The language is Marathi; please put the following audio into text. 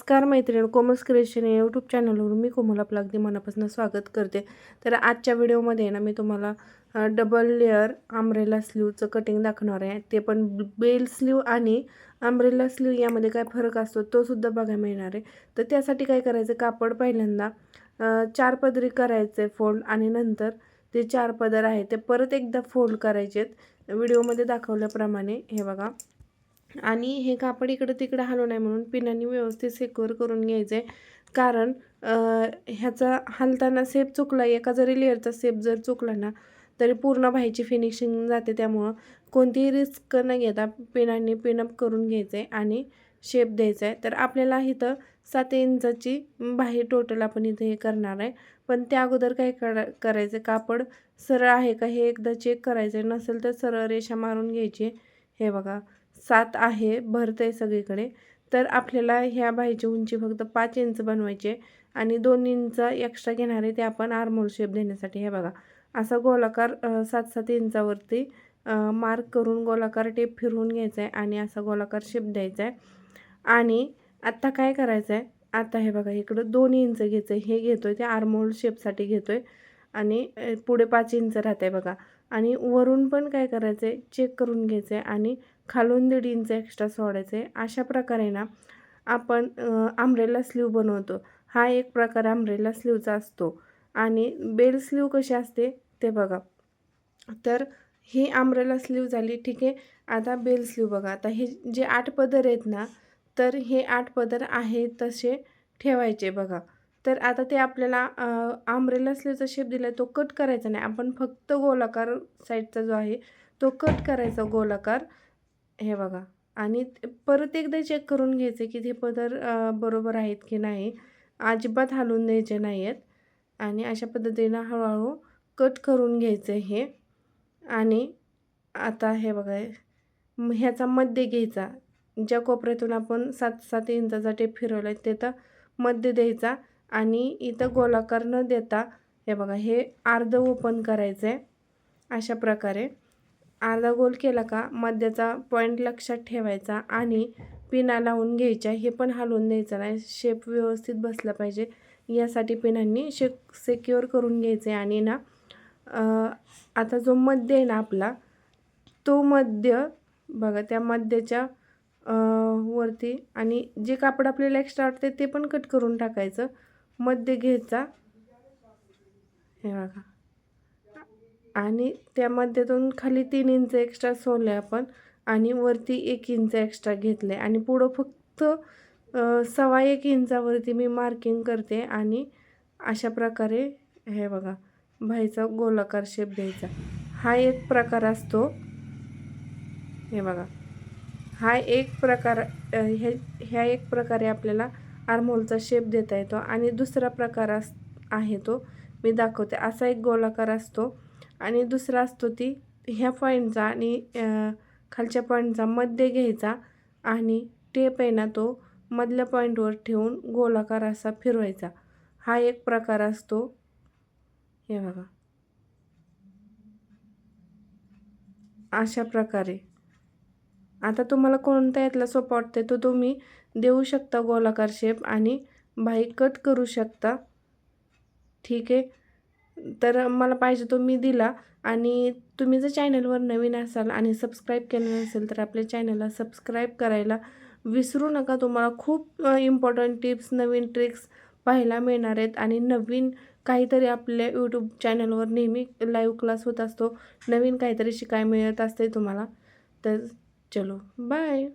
नमस्कार मैत्रिणी, कोमल्स क्रिएशन या यूट्यूब चॅनलवरून मी कोमल आपलं अगदी मनापासून स्वागत करते. तर आजच्या व्हिडिओमध्ये ना मी तुम्हाला डबल लेअर अम्ब्रेला स्लीवचं कटिंग दाखवणार आहे. ते पण बेल स्लीव आणि अम्ब्रेला स्लीव यामध्ये काय फरक असतो तो सुद्धा बघायला मिळणार आहे. तर त्यासाठी काय करायचं, कापड पहिल्यांदा 4 पदरी करायचे फोल्ड आणि नंतर ते 4 पदर आहे ते परत एकदा फोल्ड करायचेत व्हिडिओमध्ये दाखवल्याप्रमाणे. हे बघा, आणि हे कापड इकडं तिकडं हलू नये म्हणून पिनांनी व्यवस्थित सिक्युअर करून घ्यायचं आहे. कारण ह्याचा हलताना सेप चुकला, एका जरी लेअरचा सेप जर चुकला ना तरी पूर्ण बाहीची फिनिशिंग जाते. त्यामुळं कोणतीही रिस्क न घेता पिनांनी पिनअप करून घ्यायचं आहे आणि शेप द्यायचा आहे. तर आपल्याला इथं 7 इंचाची बाही टोटल आपण इथं हे करणार आहे. पण त्या अगोदर काय करायचं, कापड सरळ आहे का हे एकदा चेक करायचं. नसेल तर सरळ रेषा मारून घ्यायची. हे बघा 7 आहे, भरतंय सगळीकडे. तर आपल्याला ह्या बाहीची उंची फक्त 5 इंच बनवायची आणि 2 इंच एक्स्ट्रा घेणार आहे ते आपण आर्महोल शेप देण्यासाठी. हे बघा असा गोलाकार 7-7 इंचावरती मार्क करून गोलाकार टेप फिरवून घ्यायचा आहे आणि असा गोलाकार शेप द्यायचा आहे. आणि आता काय करायचं आहे, आता हे बघा इकडं 2 इंच घ्यायचं आहे, हे घेतोय ते आर्महोल शेपसाठी घेतोय आणि पुढे 5 इंच राहत आहे बघा. आणि वरून पण काय करायचं आहे, चेक करून घ्यायचं आहे आणि खालून 1.5 इंच एक्स्ट्रा सोडायचं आहे. अशा प्रकारे ना आपण अम्ब्रेला स्लीव बनवतो. हा एक प्रकार अम्ब्रेला स्लीवचा असतो. आणि बेल स्लीव कशी असते ते बघा. तर ही अम्ब्रेला स्लीव झाली, ठीक आहे. आता बेल स्लीव बघा. आता हे जे 8 पदर आहेत ना, तर हे 8 पदर आहे तसे ठेवायचे बघा. तर आता ते आपल्याला अम्ब्रेला स्लीवचा शेप दिला तो कट करायचा नाही. आपण फक्त गोलाकार साईडचा जो आहे तो कट करायचा गोलाकार. हे बघा, आणि परत एकदा चेक करून घ्यायचे की ते पदर बरोबर आहेत की नाही. अजिबात हलवून द्यायचे नाही आहेत. आणि अशा पद्धतीनं हळूहळू कट करून घ्यायचं हे. आणि आता हे बघा, ह्याचा मध्य घ्यायचा. ज्या कोपऱ्यातून आपण 7-7 इंचाचा टेप फिरवला आहे तिथं मध्य द्यायचा आणि इथं गोलाकार न देता हे बघा हे अर्ध ओपन करायचं आहे. अशा प्रकारे अर्धा गोल केला का मध्याचा पॉईंट लक्षात ठेवायचा आणि पिना लावून घ्यायच्या. हे पण हलवून द्यायचं नाही, शेप व्यवस्थित बसला पाहिजे यासाठी पिनांनी सिक्युअर करून घ्यायचे. आणि ना आता जो मध्य आहे ना आपला, तो मध्य बघा त्या मध्याच्या वरती आणि जे कापड आपल्याला एक्स्ट्रा वाटते ते पण कट करून टाकायचं. मध्य घ्यायचा, हे बघा, आणि त्या मध्यातून खाली 3 इंच एक्स्ट्रा सोडले आपण आणि वरती 1 इंच एक्स्ट्रा घेतले आणि पुढं फक्त 1.25 इंचावरती मी मार्किंग करते. आणि अशा प्रकारे हे बघा बाहीचा गोलाकार शेप द्यायचा. हा एक प्रकार असतो. हे बघा, हा एक प्रकार ह्या एक प्रकारे आपल्याला आर्महोलचा शेप देता येतो. आणि दुसरा प्रकार आहे तो मी दाखवते. असा एक गोलाकार असतो आणि दुसरा असतो ती ह्या पॉईंटचा आणि खालच्या पॉईंटचा मध्य घ्यायचा आणि टेप आहे ना तो मधल्या पॉईंटवर ठेवून गोलाकार असा फिरवायचा. हा एक प्रकार असतो. हे बघा अशा प्रकारे. आता तुम्हाला कोणता यातला सोपा वाटते तो तुम्ही देऊ शकता गोलाकार शेप आणि बाही कट करू शकता, ठीक आहे. तर मला पाहिजे तो मी दिला. आणि तुम्ही जर चॅनलवर नवीन असाल आणि सबस्क्राईब केलं नसेल तर आपल्या चॅनलला सबस्क्राईब करायला विसरू नका. तुम्हाला खूप इम्पॉर्टंट टिप्स, नवीन ट्रिक्स पाहायला मिळणार आहेत आणि नवीन काहीतरी आपल्या यूट्यूब चॅनलवर नेहमी लाईव्ह क्लास होत असतो. नवीन काहीतरी शिकायला मिळत असते तुम्हाला. तर चलो बाय.